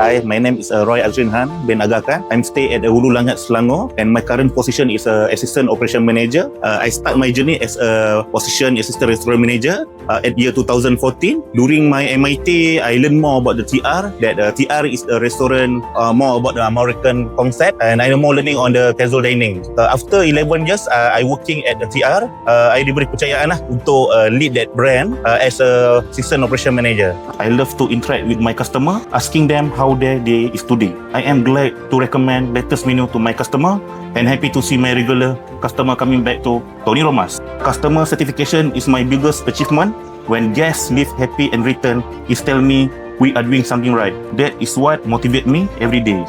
Hi, my name is Roy Azrin Han bin Agaka. I'm stay at Hulu Langat, Selangor, and my current position is Assistant Operation Manager. I start my journey as a position Assistant Restaurant Manager at year 2014. During my MIT, I learned more about the TR, that TR is a restaurant more about the American concept, and I know more learning on the casual dining. After 11 years, I working at the TR. I diberi kepercayaan untuk lead that brand as a Assistant Operation Manager. I love to interact with my customer, asking them how their day is today. I am glad to recommend latest menu to my customer and happy to see my regular customer coming back to Tony Romas. Customer certification is my biggest achievement. When guests leave happy and return, it tell me we are doing something right. That is what motivate me every day.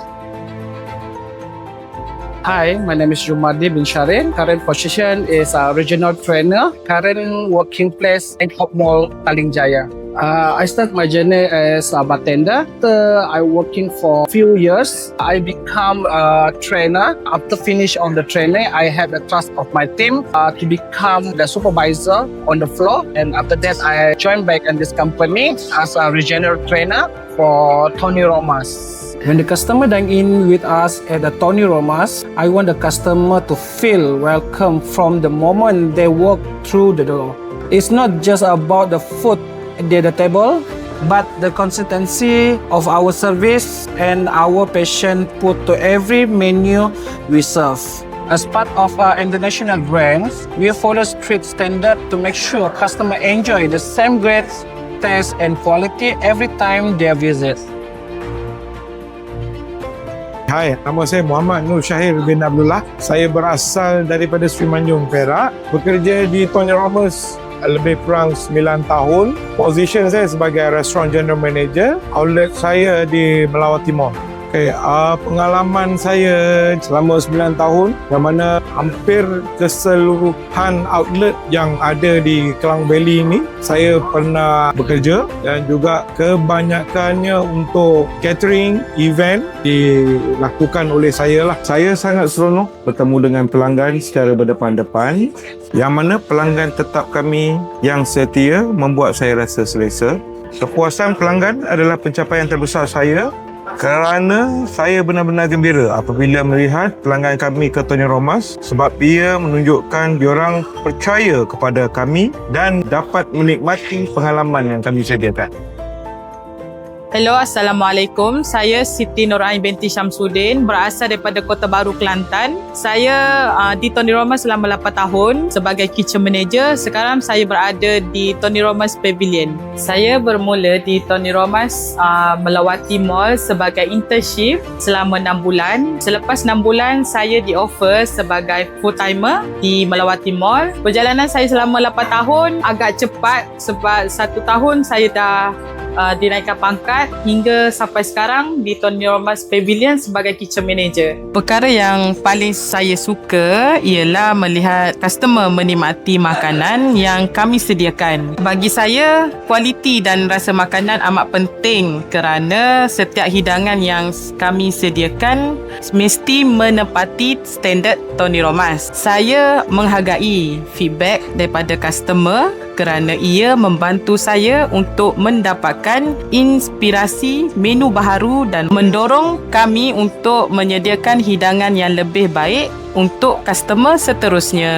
Hi, my name is Jumadi bin Sharin. Current position is a regional trainer. Current working place in Hop Mall, Taling Jaya. I start my journey as a bartender. After I working for few years, I become a trainer. After finish on the training, I have the trust of my team to become the supervisor on the floor. And after that, I joined back in this company as a regional trainer for Tony Romas. When the customer dine in with us at the Tony Romas, I want the customer to feel welcome from the moment they walk through the door. It's not just about the food at the table, but the consistency of our service and our passion put to every menu we serve. As part of our international brands, we follow strict standard to make sure customers enjoy the same great taste and quality every time they visit. Hai, nama saya Muhammad Nur Syahir bin Abdullah. Saya berasal daripada Sri Manjung, Perak. Bekerja di Tony Romas lebih kurang 9 tahun. Position saya sebagai Restaurant General Manager. Outlet saya di Melawati Mall. Pengalaman saya selama 9 tahun, yang mana hampir keseluruhan outlet yang ada di Klang Valley ini saya pernah bekerja, dan juga kebanyakannya untuk catering event dilakukan oleh saya lah. Saya sangat seronok bertemu dengan pelanggan secara berdepan-depan, yang mana pelanggan tetap kami yang setia membuat saya rasa selesa. Kepuasan pelanggan adalah pencapaian terbesar saya, kerana saya benar-benar gembira apabila melihat pelanggan kami ke Tony Romas, sebab ia menunjukkan diorang percaya kepada kami dan dapat menikmati pengalaman yang kami sediakan. Hello, Assalamualaikum. Saya Siti Nurain binti Syamsuddin, berasal daripada Kota Baru, Kelantan. Saya di Tony Romas selama 8 tahun sebagai kitchen manager. Sekarang saya berada di Tony Romas Pavilion. Saya bermula di Tony Romas Melawati Mall sebagai internship selama 6 bulan. Selepas 6 bulan, saya di-offer sebagai full-timer di Melawati Mall. Perjalanan saya selama 8 tahun agak cepat sebab 1 tahun saya dah dinaikkan pangkat hingga sampai sekarang di Tony Romas Pavilion sebagai kitchen manager. Perkara yang paling saya suka ialah melihat customer menikmati makanan yang kami sediakan. Bagi saya, kualiti dan rasa makanan amat penting kerana setiap hidangan yang kami sediakan mesti menepati standard Tony Romas. Saya menghargai feedback daripada customer kerana ia membantu saya untuk mendapatkan inspirasi menu baharu dan mendorong kami untuk menyediakan hidangan yang lebih baik untuk customer seterusnya.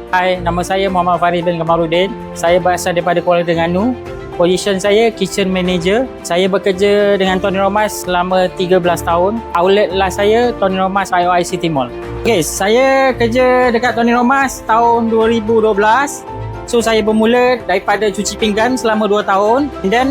Hai, nama saya Muhammad Farid bin Kamarudin. Saya berasal daripada Kuala Terengganu. Position saya kitchen manager. Saya bekerja dengan Tony Romas selama 13 tahun. Outlet last saya Tony Romas IOI City Mall. Okay, saya kerja dekat Tony Romas tahun 2012. So saya bermula daripada cuci pinggan selama 2 tahun. And then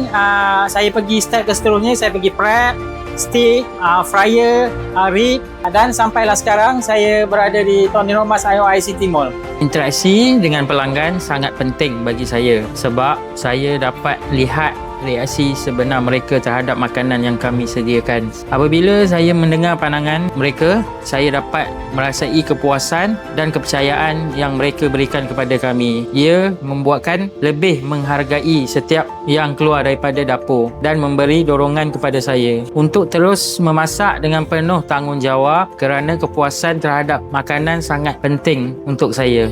saya pergi step ke seterusnya. Saya pergi prep, steak, fryer, rib, dan sampailah sekarang saya berada di Tony Romas IOI City Mall. Interaksi dengan pelanggan sangat penting bagi saya sebab saya dapat lihat reaksi sebenar mereka terhadap makanan yang kami sediakan. Apabila saya mendengar pandangan mereka, saya dapat merasai kepuasan dan kepercayaan yang mereka berikan kepada kami. Ia membuatkan lebih menghargai setiap yang keluar daripada dapur dan memberi dorongan kepada saya untuk terus memasak dengan penuh tanggungjawab kerana kepuasan terhadap makanan sangat penting untuk saya.